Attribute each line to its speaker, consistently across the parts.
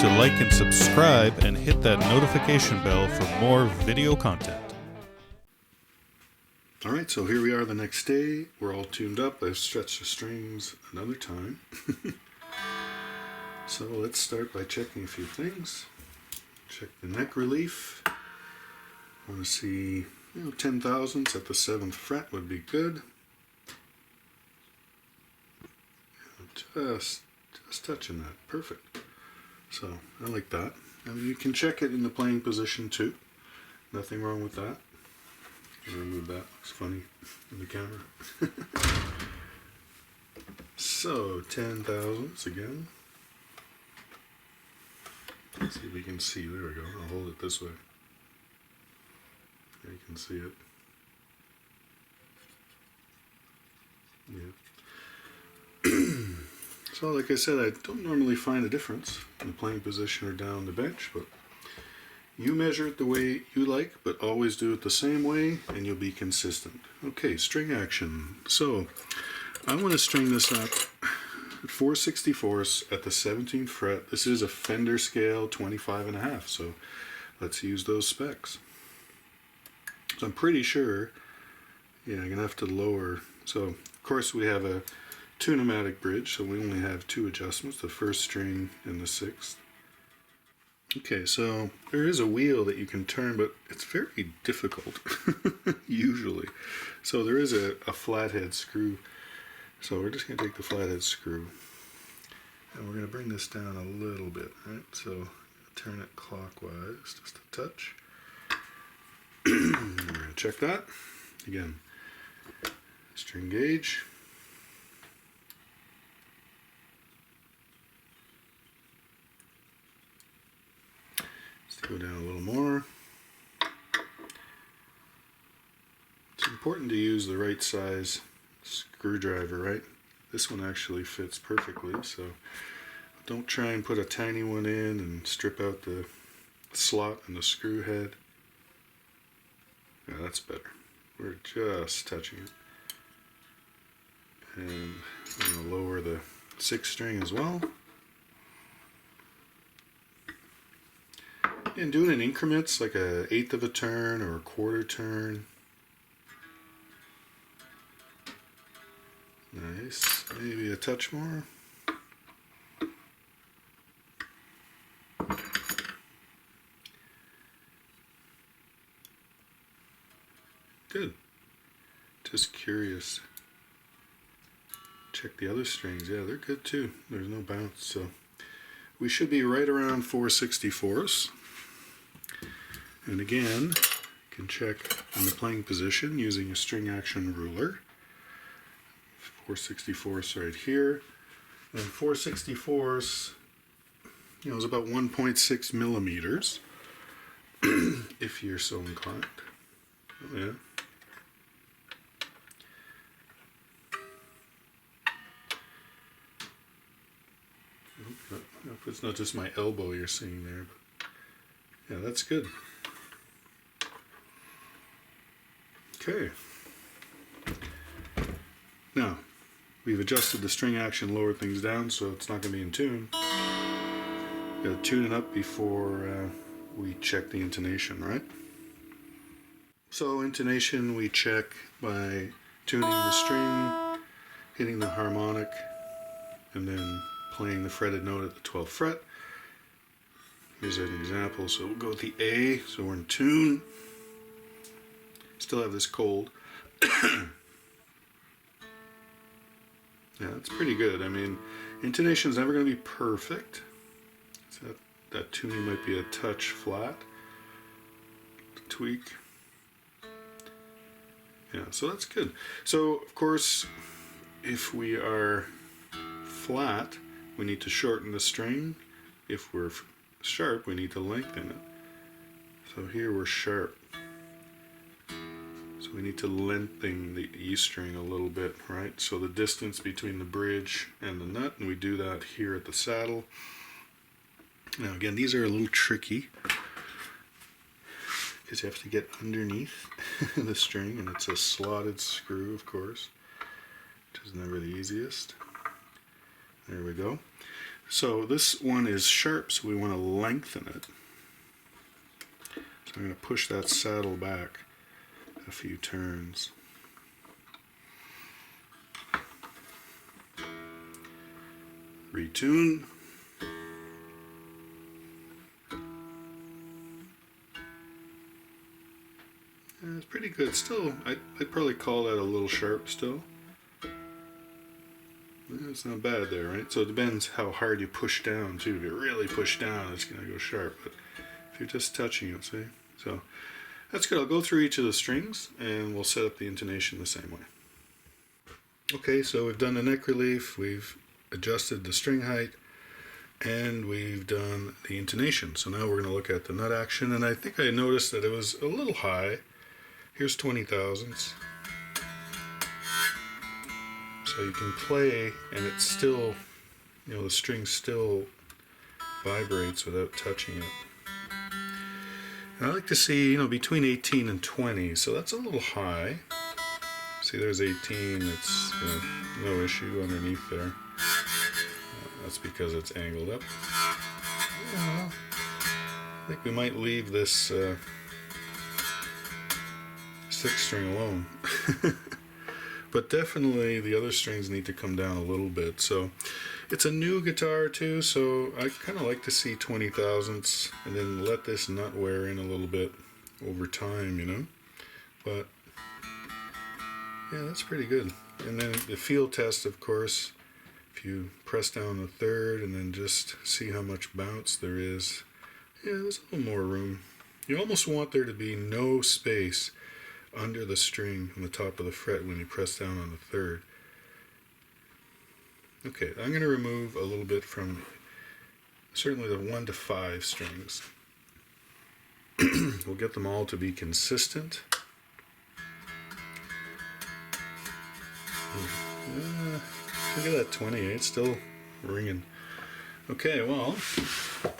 Speaker 1: to like and subscribe and hit that notification bell for more video content.
Speaker 2: Alright, so here we are the next day. We're all tuned up. I've stretched the strings another time. So let's start by checking a few things. Check the neck relief. I want to see, 10 thousandths at the 7th fret would be good. Just touching that. Perfect. So I like that. I mean, you can check it in the playing position too. Nothing wrong with that. Remove that. It's funny in the camera. So 10 thousandths again. Let's see if we can see. There we go. I'll hold it this way. There you can see it. Yeah. So like I said, I don't normally find a difference in the playing position or down the bench, but you measure it the way you like, but always do it the same way and you'll be consistent. Okay, string action. So I want to string this up at 4/64 at the 17th fret. This is a Fender scale 25.5, so let's use those specs. So I'm pretty sure, I'm going to have to lower. So of course we have a tune-o-matic bridge, so we only have two adjustments, the first string and the 6th. Okay, so there is a wheel that you can turn, but it's very difficult, usually. So there is a flathead screw. So we're just going to take the flathead screw, and we're going to bring this down a little bit, right? So turn it clockwise, just a touch. We're going to check that. Again, string gauge. Go down a little more. It's important to use the right size screwdriver, right? This one actually fits perfectly, so don't try and put a tiny one in and strip out the slot and the screw head. Yeah, that's better. We're just touching it. And I'm going to lower the 6th string as well. And do it in increments, like 1/8 of a turn or a 1/4 turn. Nice. Maybe a touch more. Good. Just curious. Check the other strings. Yeah, they're good too. There's no bounce, so we should be right around 4/64. And again, you can check in the playing position using a string action ruler. 4/64 right here. And 4/64 is about 1.6 millimeters, if you're so inclined. Oh, yeah. Hope it's not just my elbow you're seeing there, but yeah, that's good. Okay. Now, we've adjusted the string action, lowered things down, so it's not going to be in tune. Got to tune it up before we check the intonation, right? So intonation we check by tuning the string, hitting the harmonic, and then playing the fretted note at the 12th fret. Here's an example. So we'll go with the A, so we're in tune. Still have this cold. Yeah, that's pretty good. I mean, intonation is never going to be perfect. So that tuning might be a touch flat. Tweak. Yeah, so that's good. So, of course, if we are flat, we need to shorten the string. If we're sharp, we need to lengthen it. So here we're sharp. So we need to lengthen the E string a little bit, right? So the distance between the bridge and the nut, and we do that here at the saddle. Now again, these are a little tricky because you have to get underneath the string, and it's a slotted screw, of course, which is never the easiest. There we go. So this one is sharp, so we want to lengthen it. So I'm going to push that saddle back a few turns. Retune. And it's pretty good. Still, I'd probably call that a little sharp still. It's not bad there, right? So it depends how hard you push down too. If you really push down, it's going to go sharp. But if you're just touching it, see? So that's good. I'll go through each of the strings and we'll set up the intonation the same way. Okay, so we've done the neck relief, we've adjusted the string height, and we've done the intonation. So now we're going to look at the nut action, and I think I noticed that it was a little high. Here's 20 thousandths. So you can play and it's still, you know, the string still vibrates without touching it. And I like to see, you know, between 18 and 20, so that's a little high. See, there's 18, it's, you know, no issue underneath there. That's because it's angled up. I think we might leave this 6th string alone. But definitely the other strings need to come down a little bit. So it's a new guitar too, so I kind of like to see 20 thousandths and then let this nut wear in a little bit over time, you know. But yeah, that's pretty good. And then the feel test, of course, if you press down the 3rd and then just see how much bounce there is, yeah, there's a little more room. You almost want there to be no space under the string on the top of the fret when you press down on the 3rd. Okay, I'm going to remove a little bit from certainly the 1 to 5 strings. We'll get them all to be consistent. Look at that 28, it's still ringing. Okay, well, I'm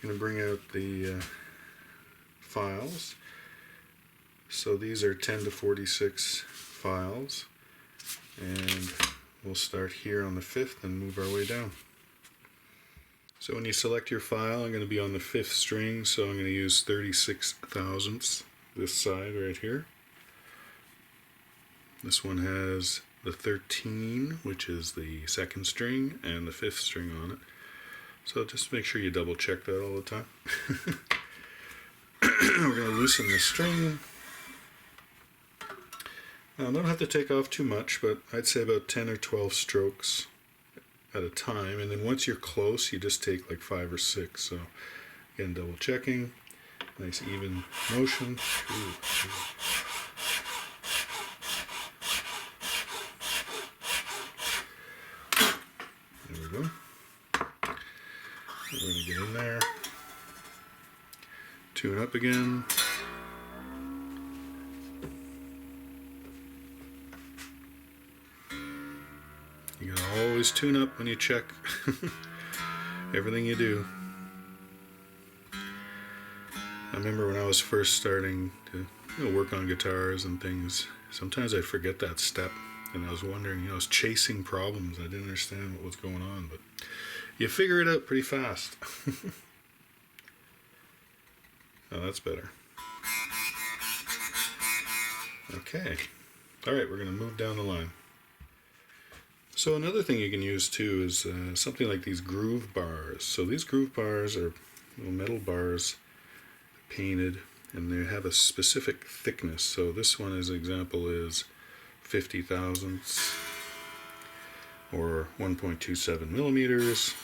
Speaker 2: going to bring out the files. So these are 10 to 46 files, and we'll start here on the 5th and move our way down. So when you select your file, I'm going to be on the 5th string, so I'm going to use 36 thousandths, this side right here. This one has the 13, which is the 2nd string, and the 5th string on it. So just make sure you double check that all the time. We're going to loosen the string. Now, don't have to take off too much, but I'd say about 10 or 12 strokes at a time. And then once you're close, you just take like 5 or 6. So again, double checking. Nice even motion. There we go. We're going to get in there. Tune up again. You gotta always tune up when you check everything you do. I remember when I was first starting to work on guitars and things, sometimes I forget that step, and I was wondering, I was chasing problems. I didn't understand what was going on, but you figure it out pretty fast. Oh, that's better. Okay. Alright, we're going to move down the line. So another thing you can use too is something like these groove bars. So these groove bars are little metal bars painted, and they have a specific thickness. So this one, as an example, is 50 thousandths or 1.27 millimeters,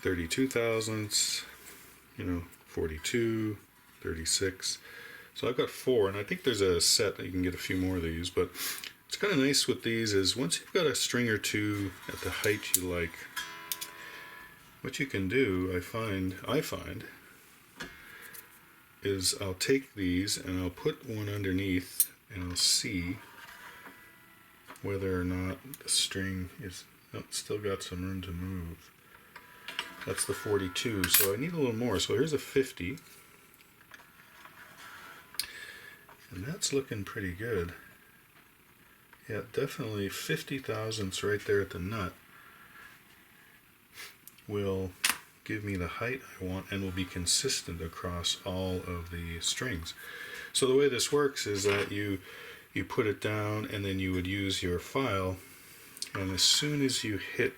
Speaker 2: 32 thousandths, 42, 36. So I've got 4, and I think there's a set that you can get a few more of these, but what's kind of nice with these is once you've got a string or two at the height you like, what you can do, I find, is I'll take these and I'll put one underneath and I'll see whether or not the string is still got some room to move. That's the 42, so I need a little more. So here's a 50, and that's looking pretty good. Yeah, definitely 50 thousandths right there at the nut. will give me the height I want and will be consistent across all of the strings. So the way this works is that you put it down and then you would use your file, and as soon as you hit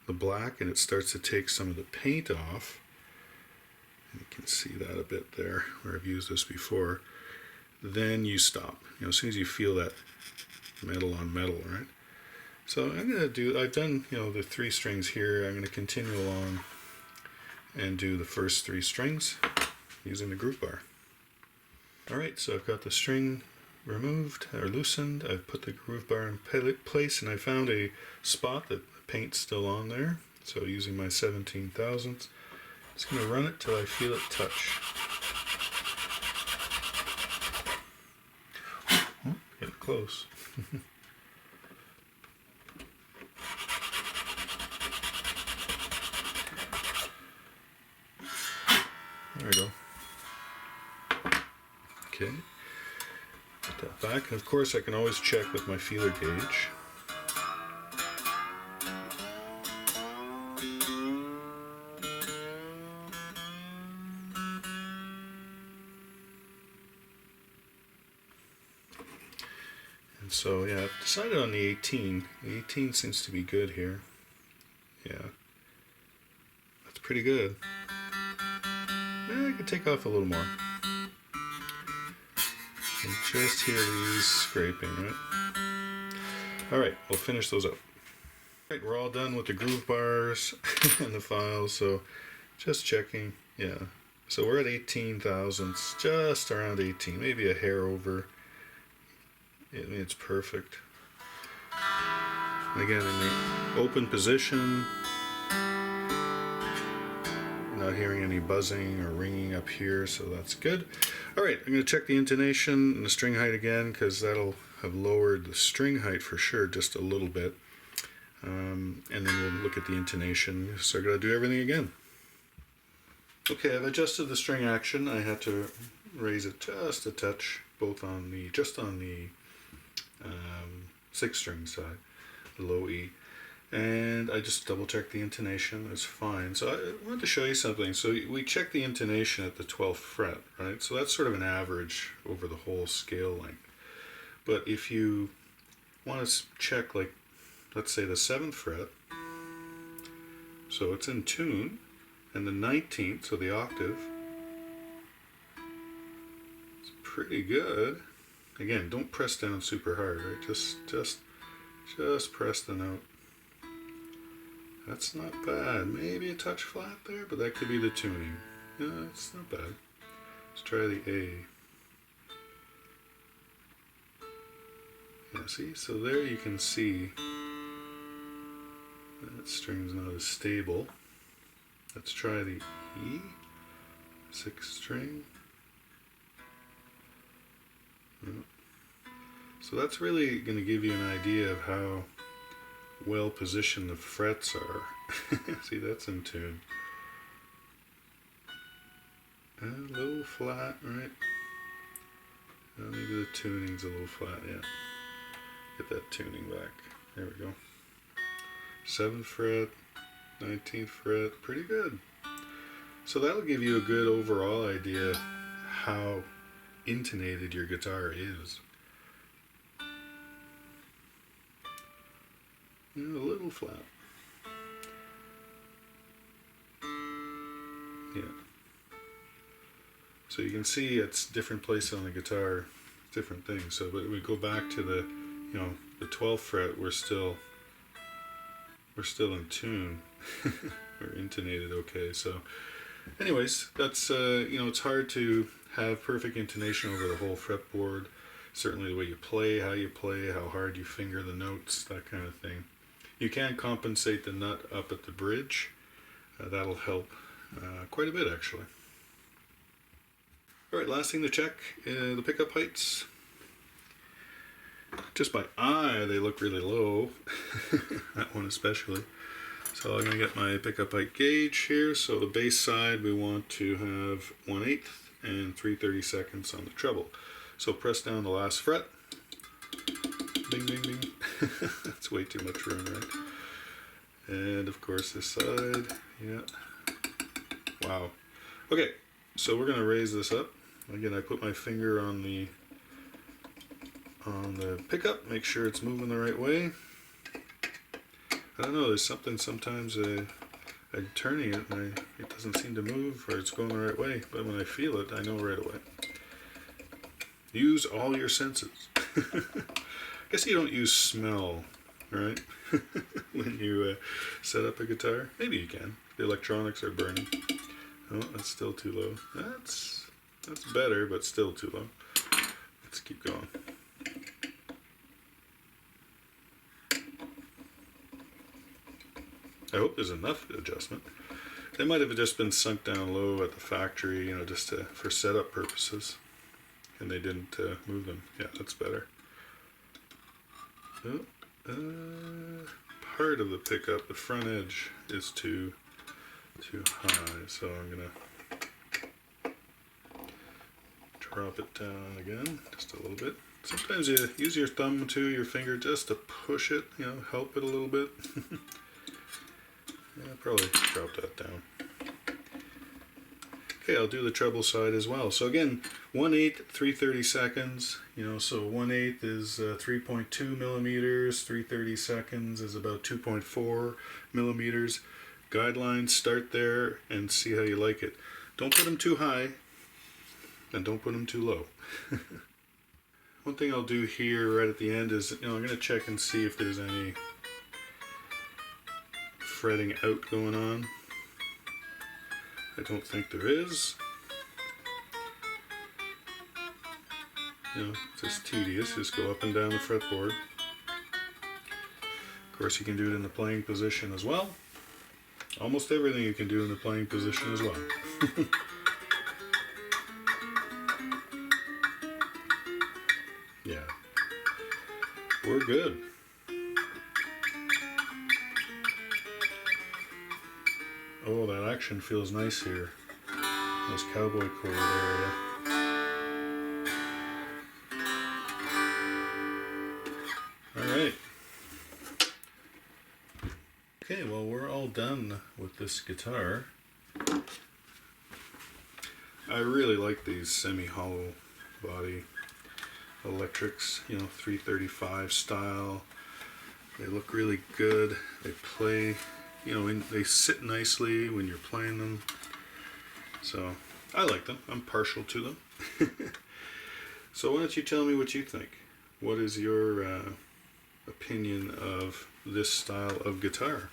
Speaker 2: the black and it starts to take some of the paint off, and you can see that a bit there where I've used this before, then you stop. As soon as you feel that metal on metal, right? So I've done the 3 strings here. I'm going to continue along and do the first 3 strings using the groove bar. Alright, so I've got the string removed or loosened. I've put the groove bar in place, and I found a spot that the paint's still on there. So using my 17 thousandths, just going to run it till I feel it touch. Getting close. There we go. Okay. Put that back, and of course I can always check with my feeler gauge. And so yeah, I've decided on the 18. The 18 seems to be good here. Yeah. That's pretty good. I could take off a little more. And just hear these scraping, right? Alright, we'll finish those up. Alright, we're all done with the groove bars and the files, so just checking. Yeah, so we're at 18 thousandths, just around 18, maybe a hair over. It's perfect. And again, in the open position, not hearing any buzzing or ringing up here, so that's good. Alright, I'm going to check the intonation and the string height again, because that'll have lowered the string height for sure just a little bit. And then we'll look at the intonation, so I've got to do everything again. Okay, I've adjusted the string action. I had to raise it just a touch, both on the 6th string side, the low E. And I just double checked the intonation, it's fine. So I wanted to show you something. So we check the intonation at the 12th fret, right? So that's sort of an average over the whole scale length. But if you want to check, like, let's say the 7th fret, so it's in tune, and the 19th, so the octave, it's pretty good. Again, don't press down super hard, right? Just press the note. That's not bad. Maybe a touch flat there, but that could be the tuning. Yeah, it's not bad. Let's try the A. Yeah, see? So there you can see that string's not as stable. Let's try the E, 6th string. Yeah. So that's really going to give you an idea of how well positioned the frets are. See, that's in tune. And a little flat, right? Maybe the tuning's a little flat, yeah. Get that tuning back. There we go. 7th fret, 19th fret, pretty good. So that'll give you a good overall idea how intonated your guitar is. A little flat. Yeah. So you can see it's different places on the guitar, different things. So but we go back to the, the 12th fret, we're still in tune. We're intonated okay. So anyways, that's it's hard to have perfect intonation over the whole fretboard. Certainly the way you play, how hard you finger the notes, that kind of thing. You can compensate the nut up at the bridge. That'll help quite a bit, actually. Alright, last thing to check, the pickup heights. Just by eye, they look really low. That one especially. So I'm going to get my pickup height gauge here. So the bass side, we want to have 1/8 and 3/32 on the treble. So press down the last fret. Bing, bing, bing. That's way too much room, right? And of course this side, Yeah. Wow. Okay, so we're going to raise this up. Again, I put my finger on the pickup, make sure it's moving the right way. I don't know, there's something sometimes I'm turning it and it doesn't seem to move, or it's going the right way, but when I feel it, I know right away. Use all your senses. I guess you don't use smell, right? When you set up a guitar. Maybe you can. The electronics are burning. Oh, that's still too low. That's better, but still too low. Let's keep going. I hope there's enough adjustment. They might have just been sunk down low at the factory, you know, just for setup purposes, and they didn't move them. Yeah, that's better. Oh, part of the pickup, the front edge, is too high, so I'm gonna drop it down again just a little bit. Sometimes you use your thumb too, your finger, just to push it, you know, help it a little bit. Yeah, probably drop that down. Okay, I'll do the treble side as well. So again, 1/8, 3/32, you know, so 1/8 is 3.2 millimeters, 3/32 is about 2.4 millimeters. Guidelines, start there and see how you like it. Don't put them too high and don't put them too low. One thing I'll do here right at the end is, you know, I'm going to check and see if there's any fretting out going on. I don't think there is. You know, it's just tedious. Just go up and down the fretboard. Of course, you can do it in the playing position as well. Almost everything you can do in the playing position as well. Yeah. We're good. Oh, that action feels nice here. This cowboy chord area. Alright. Okay, well, we're all done with this guitar. I really like these semi-hollow body electrics, you know, 335 style. They look really good. They play, you know, they sit nicely when you're playing them. So I like them. I'm partial to them. So why don't you tell me what you think? What is your opinion of this style of guitar?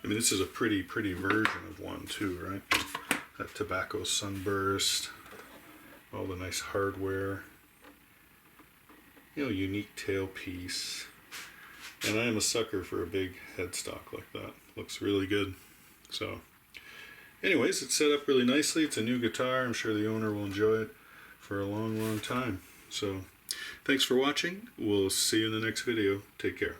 Speaker 2: I mean, this is a pretty version of one too, right? That tobacco sunburst, all the nice hardware, you know, unique tailpiece. And I am a sucker for a big headstock like that. Looks really good. So anyways, it's set up really nicely. It's a new guitar. I'm sure the owner will enjoy it for a long time. So thanks for watching. We'll see you in the next video. Take care.